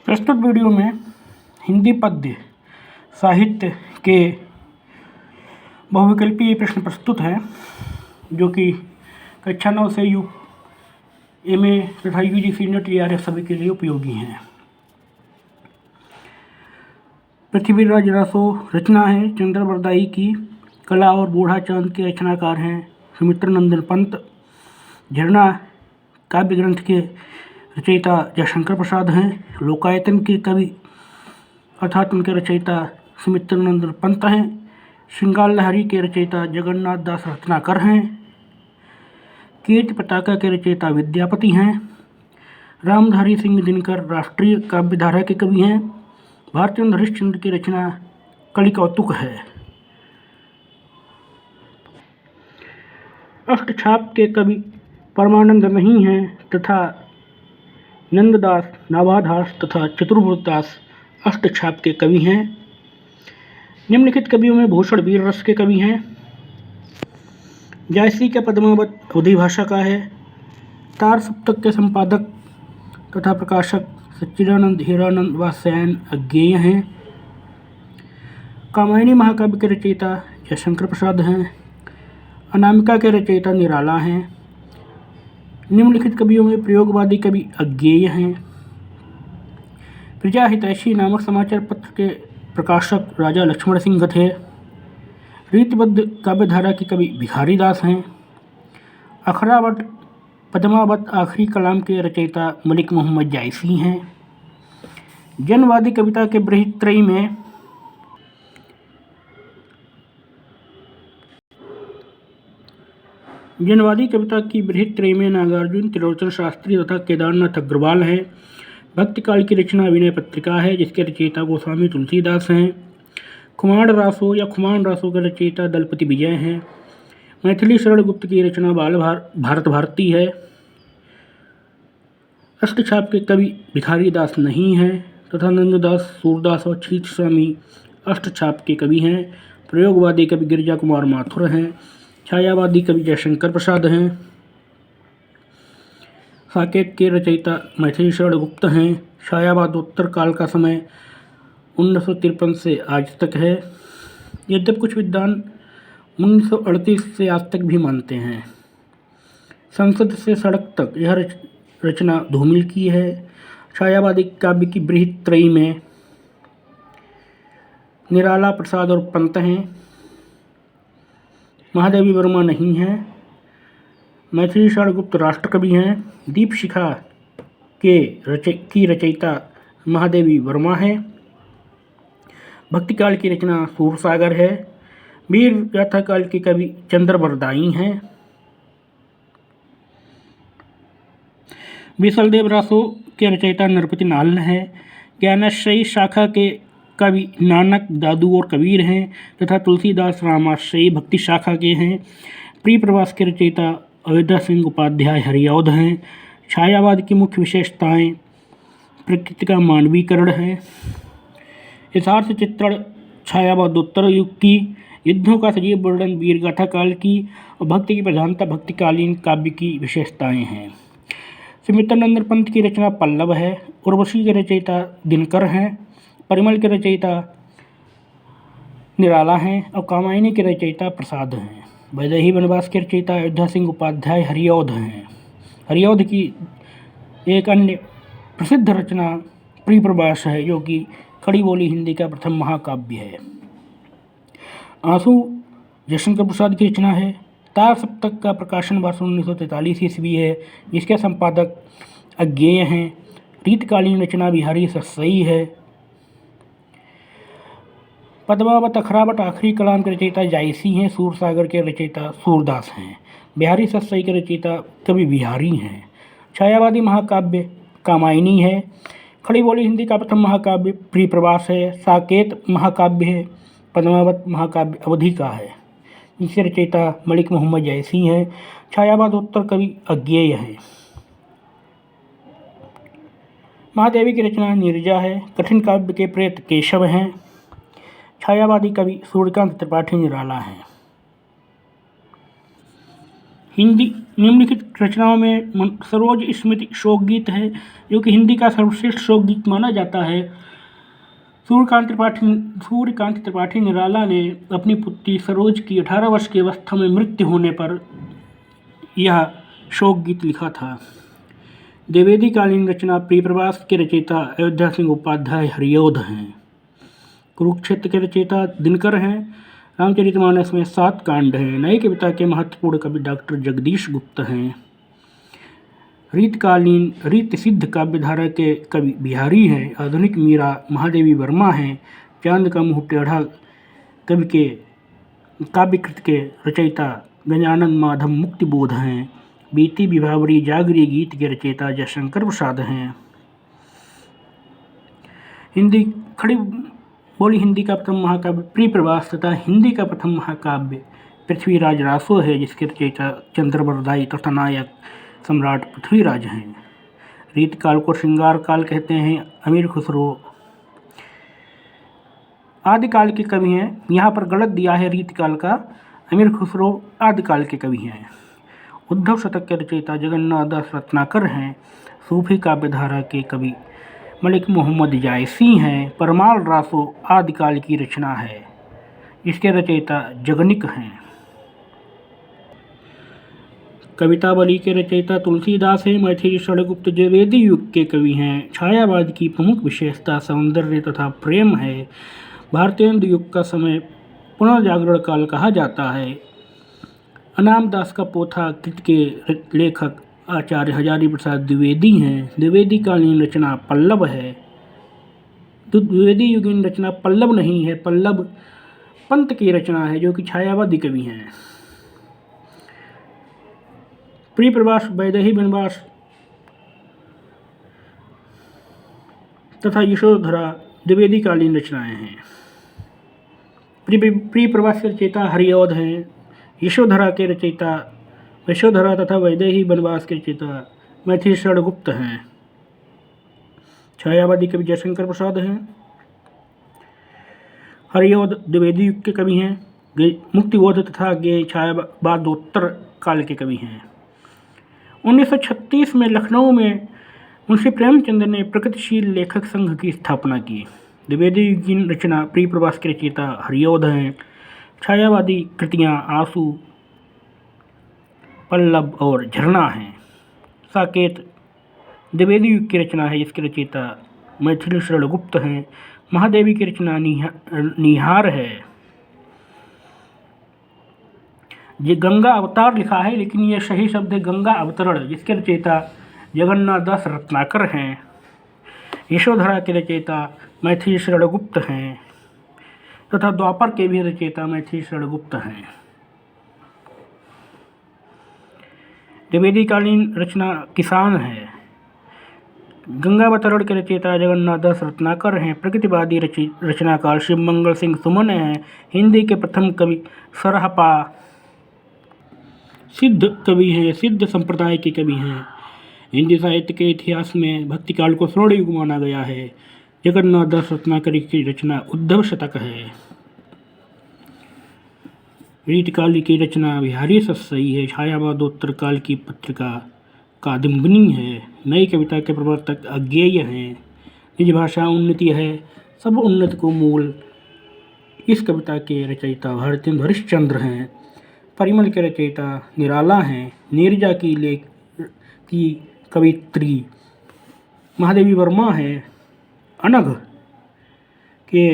प्रस्तुत वीडियो में हिंदी पद्य साहित्य के बहुविकल्पीय प्रश्न प्रस्तुत हैं जो कि कक्षा 9 से MA तथा UGC नेट TRF सभी के लिए उपयोगी हैं। पृथ्वीराज रासो रचना है चंद्रवरदाई की। कला और बूढ़ा चांद के रचनाकार हैं सुमित्रनंदन पंत। झरना काव्य ग्रंथ के रचयिता जयशंकर प्रसाद हैं। लोकायतन के कवि अर्थात उनके रचयिता सुमित्रनंदन पंत हैं। श्रृंगार लहरी के रचयिता जगन्नाथ दास रत्नाकर हैं। कीर्ति पताका के रचयिता विद्यापति हैं। रामधारी सिंह दिनकर राष्ट्रीय काव्यधारा के कवि हैं। भारतेंद्र हरिश्चंद्र की रचना कलि कौतुक है। अष्टछाप के कवि परमानंद नहीं हैं तथा नंददास नाभादास तथा चतुर्भुजदास अष्टछाप के कवि हैं। निम्नलिखित कवियों में भूषण वीर रस के कवि हैं। जायसी का पद्मावत अवधी भाषा का है। तार सप्तक के संपादक तथा प्रकाशक सच्चिदानंद हीरानंद वात्स्यायन अज्ञेय हैं। कामायनी महाकाव्य के रचयिता जयशंकर प्रसाद हैं। अनामिका के रचयिता निराला हैं। निम्नलिखित कवियों में प्रयोगवादी कवि अज्ञेय हैं। प्रजा हितैषी नामक समाचार पत्र के प्रकाशक राजा लक्ष्मण सिंह थे। रीतिबद्ध काव्यधारा के कवि भिखारी दास हैं। अखरावट पद्मावत आखिरी कलाम के रचयिता मलिक मोहम्मद जायसी हैं। जनवादी कविता के बृहत्त्रयी में जनवादी कविता की बृहत्त्रयी में नागार्जुन त्रिलोचन शास्त्री तथा केदारनाथ अग्रवाल हैं। भक्तिकाल की रचना विनय पत्रिका है जिसके रचयिता गोस्वामी तुलसीदास हैं। खुमाण रासो या खुमान रासो के रचयिता दलपति विजय हैं। मैथिली शरण गुप्त की रचना बाल भारत भारती है। अष्टछाप के कवि भिखारी दास नहीं हैं तथा नंददास सूरदास और छीच स्वामी अष्टछाप के कवि हैं। प्रयोगवादी कवि गिरिजा कुमार माथुर हैं। छायावादी कवि जयशंकर प्रसाद हैं। साकेत के रचयिता मैथिली शरण गुप्त हैं। छायावादोत्तर काल का समय 1953 से आज तक है। यद्यपि कुछ विद्वान 1938 से आज तक भी मानते हैं। संसद से सड़क तक यह रचना धूमिल की है। छायावादी काव्य की बृहत्त्रयी में निराला प्रसाद और पंत हैं। महादेवी वर्मा नहीं हैं। मैथिली शरण गुप्त राष्ट्रकवि हैं। दीपशिखा की रचयिता महादेवी वर्मा है। भक्तिकाल की रचना सूरसागर है। वीर गाथा काल के कवि चंद्रवरदाई हैं। विशलदेव रासो के रचयिता नरपति नाल हैं। ज्ञानाश्रयी शाखा के कवि नानक दादू और कबीर हैं तथा तुलसीदास रामाश्रयी भक्ति शाखा के हैं। प्रिय प्रवास के रचयिता अयोध्या सिंह उपाध्याय हरिऔध हैं। छायावाद की मुख्य विशेषताएं प्रकृति का मानवीकरण है। यथार्थ चित्रण छायावादोत्तर युग की। युद्धों का सजीव वर्णन वीर गाथा काल की और भक्ति की प्रधानता भक्तिकालीन काव्य की विशेषताएं हैं। सुमित्रनंदन पंत की रचना पल्लव है। उर्वशी के रचयिता दिनकर हैं। परिमल के रचयिता निराला हैं और कामायनी के रचयिता प्रसाद हैं। वैदेही वनवास के रचयिता अयोध्या सिंह उपाध्याय हरिऔध हैं। हरिऔध की एक अन्य प्रसिद्ध रचना प्रिय प्रवास है जो कि खड़ी बोली हिंदी का प्रथम महाकाव्य है। आंसू जयशंकर प्रसाद की रचना है। तार सप्तक का प्रकाशन वर्ष 1943 ईस्वी है जिसके संपादक अज्ञेय हैं। रीतकालीन रचना बिहारी सस्सई है। पद्मावत अखरावट आखिरी कलाम के रचयिता जायसी हैं। सूरसागर के रचयिता सूरदास हैं। बिहारी सस्सई के रचयिता कवि बिहारी हैं। छायावादी महाकाव्य कामायनी है। खड़ी बोली हिंदी का प्रथम महाकाव्य प्रिय प्रवास है। साकेत महाकाव्य है। पद्मावत महाकाव्य अवधि का है जिसके रचयिता मलिक मोहम्मद जायसी हैं। छायावादोत्तर कवि अज्ञेय है। महादेवी की रचना नीरजा है। कठिन काव्य के प्रेत केशव हैं। छायावादी कवि सूर्यकांत त्रिपाठी निराला हैं। हिंदी निम्नलिखित रचनाओं में सरोज स्मृति शोक गीत है, जो कि हिंदी का सर्वश्रेष्ठ शोक गीत माना जाता है। सूर्यकांत त्रिपाठी निराला ने अपनी पुत्री सरोज की 18 वर्ष की अवस्था में मृत्यु होने पर यह शोक गीत लिखा था। द्विवेदी कालीन रचना प्रियप्रवास के रचयिता अयोध्या सिंह उपाध्याय हरियोध हैं। कुरुक्षेत्र के रचयिता दिनकर हैं। रामचरितमानस में 7 कांड हैं। नए कविता के महत्वपूर्ण कवि डॉक्टर जगदीश गुप्त हैं। रीतकालीन रीत सिद्ध काव्यधारा के कवि बिहारी हैं। आधुनिक मीरा महादेवी वर्मा हैं। चांद का मुँह टेढ़ा कवि के काव्यकृत के रचयिता गजानन माधव मुक्तिबोध हैं। बीती विभावरी जागरी गीत के रचयिता जयशंकर प्रसाद हैं। खड़ी बोली हिंदी का प्रथम महाकाव्य प्रियप्रवास तथा हिंदी का प्रथम महाकाव्य पृथ्वीराज रासो है, जिसके रचयिता चंद्रवरदाई तथा नायक सम्राट पृथ्वीराज हैं। रीतकाल को श्रृंगार काल कहते हैं। अमीर खुसरो आदिकाल के कवि हैं। यहाँ पर गलत दिया है रीतकाल का, अमीर खुसरो आदिकाल के कवि हैं। उद्धव शतक के रचयिता जगन्नाथ दास रत्नाकर हैं। सूफी काव्यधारा के कवि मलिक मोहम्मद जायसी हैं। परमाल रासो आदिकाल की रचना है, इसके रचयिता जगनिक हैं। कवितावली के रचयिता तुलसीदास हैं। मैथिली षडगुप्त द्विवेदी युग के कवि हैं। छायावाद की प्रमुख विशेषता सौंदर्य तथा प्रेम है। भारतेंदु युग का समय पुनर्जागरण काल कहा जाता है। अनाम दास का पोथा कृत के लेखक आचार्य हजारी प्रसाद द्विवेदी हैं। द्विवेदी कालीन रचना पल्लव है। तो द्विवेदी युगीन रचना पल्लव नहीं है, पल्लव पंत की रचना है, जो कि छायावादी कवि हैं। प्रियप्रवास वैदेही वनवास तथा यशोधरा द्विवेदी कालीन रचनाएं हैं। प्रियप्रवास के रचयिता हरियोध हैं। यशोधरा के रचयिता यशोधरा तथा वैदेही वनवास के रचयिता मैथिली षडगुप्त हैं। छायावादी कवि जयशंकर प्रसाद हैं। हरियोध द्विवेदी युग के कवि हैं। मुक्तिबोध तथा ज्ञेय छायावादोत्तर काल के कवि हैं। 1936 में लखनऊ में मुंशी प्रेमचंद ने प्रगतिशील लेखक संघ की स्थापना की। द्विवेदी युगीन रचना प्रियप्रवास के रचयिता हरियोध हैं। छायावादी कृतियाँ आंसू, पल्लव और झरना हैं। साकेत द्विवेदी युग की रचना है, जिसके रचयिता मैथिली षडगुप्त हैं। महादेवी की रचना निहार है। ये गंगा अवतार लिखा है, लेकिन ये सही शब्द है गंगा अवतरण, जिसके रचयिता जगन्नाथ दास रत्नाकर हैं। यशोधरा के रचयिता मैथिली षडगुप्त हैं तथा द्वापर के भी रचयिता मैथिली षडगुप्त हैं। द्विवेदी कालीन रचना किसान है। गंगावतरण के रचयिता जगन्नाथ दास रत्नाकर हैं। प्रगतिवादी रचनाकार शिव मंगल सिंह सुमन हैं। हिंदी के प्रथम कवि सरहपा सिद्ध कवि हैं, सिद्ध संप्रदाय के कवि हैं। हिंदी साहित्य के इतिहास में भक्तिकाल को स्वर्ण युग माना गया है। जगन्नाथ दास रत्नाकर की रचना उद्धव शतक है। रीतकाल की रचना बिहारी सस्सई है। छायावादोत्तर काल की पत्रिका कादम्बिनी है। नई कविता के प्रवर्तक अज्ञेय हैं। निज भाषा उन्नति है, सब उन्नत को मूल। इस कविता के रचयिता भारतेंदु हरिश्चंद्र हैं। परिमल के रचयिता निराला हैं। नीरजा की कवित्री महादेवी वर्मा हैं। अनघ के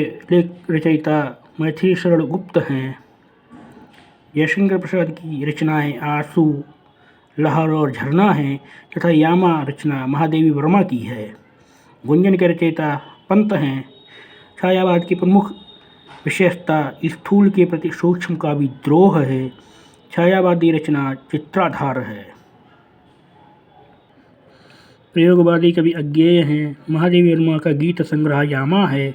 रचयिता मैथिली षडगुप्त हैं। जयशंकर प्रसाद की रचनाएं आंसू, लहर और झरना हैं तथा यामा रचना महादेवी वर्मा की है। गुंजन के रचयिता पंत हैं। छायावाद की प्रमुख विशेषता स्थूल के प्रति सूक्ष्म का विद्रोह है। छायावादी रचना चित्राधार है। प्रयोगवादी कवि अज्ञेय हैं। महादेवी वर्मा का गीत संग्रह यामा है।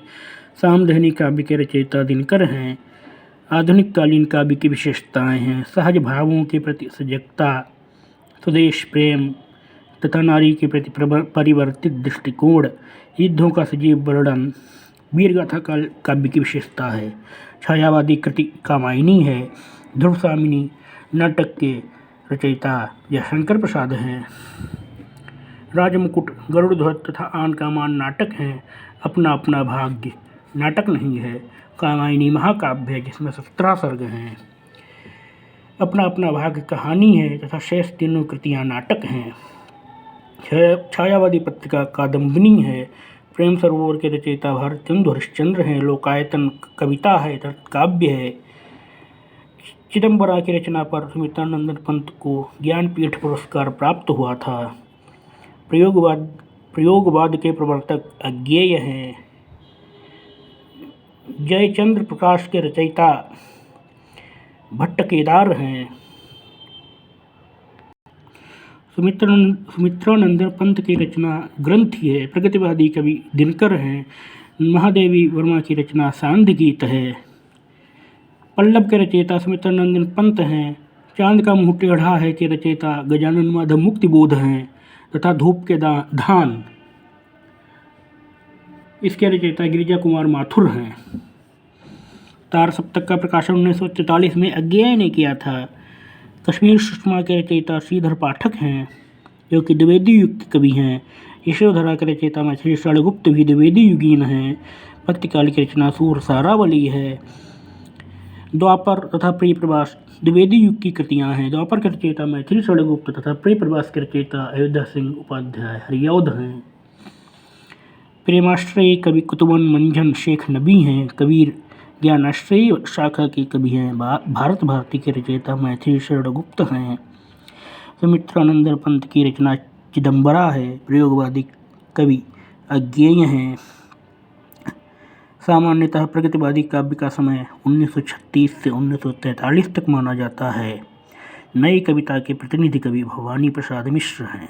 सामधनी काव्य के रचयिता दिनकर हैं। आधुनिक कालीन काव्य की विशेषताएं हैं। सहज भावों के प्रति सजगता, स्वदेश प्रेम तथा नारी के प्रति परिवर्तित दृष्टिकोण, युद्धों का सजीव वर्णन वीरगाथा काव्य की विशेषता है। छायावादी कृति कामायनी है। ध्रुव सामिनी नाटक के रचयिता जयशंकर प्रसाद हैं। राजमुकुट, गरुड़ ध्वज तथा आन का मान नाटक हैं। अपना अपना भाग्य नाटक नहीं है। कामायनी महाकाव्य है जिसमें 17 सर्ग हैं। अपना अपना भाग्य कहानी है तथा शेष तीनों कृतियाँ नाटक हैं। छायावादी पत्रिका कादम्बिनी है। प्रेम सरोवर के रचयिता भारतेंदु हरिश्चंद्र हैं। लोकायतन कविता है तथा काव्य है। चिदम्बरा की रचना पर सुमित्रानंदन पंत को ज्ञानपीठ पुरस्कार प्राप्त हुआ था। प्रयोगवाद के प्रवर्तक अज्ञेय हैं। जयचंद्र प्रकाश के रचयिता भट्ट केदार हैं। सुमित्रानंदन पंत की रचना ग्रंथ है। प्रगतिवादी कवि दिनकर हैं। महादेवी वर्मा की रचना सांध्य गीत है। पल्लव के रचयिता सुमित्रानंदन पंत हैं। चांद का मुंह टेढ़ा है के रचयिता गजानन माधव मुक्तिबोध हैं तथा धूप के धान इसके रचयिता गिरिजा कुमार माथुर हैं। तार सप्तक का प्रकाशन 1944 में अज्ञेय ने किया था। कश्मीर सुषमा के रचयिता श्रीधर पाठक हैं जो कि द्विवेदी युग के कवि हैं। यशोधरा के रचयिता मैथिली शैलगुप्त भी द्विवेदी युगीन हैं। भक्तिकाल की रचना सूर सारावली है। द्वापर तथा प्रिय प्रवास द्विवेदी युग की कृतियाँ हैं। द्वापर के रचयिता मैथिली शैलगुप्त तथा प्रिय प्रवास के रचयिता अयोध्या सिंह उपाध्याय हरियौध हैं। प्रेमाश्रयी कवि कुतुबन मंझन शेख नबी हैं। कबीर ज्ञानाश्रयी शाखा के कवि हैं। भारत भारती के रचयिता मैथिली शैलगुप्त हैं। सुमित्रानंदन पंत की रचना चिदम्बरा है। प्रयोगवादी कवि अज्ञेय हैं। सामान्यतः प्रगतिवादी काव्य का समय 1936 से 1943 तक माना जाता है। नई कविता के प्रतिनिधि कवि भवानी प्रसाद मिश्र हैं।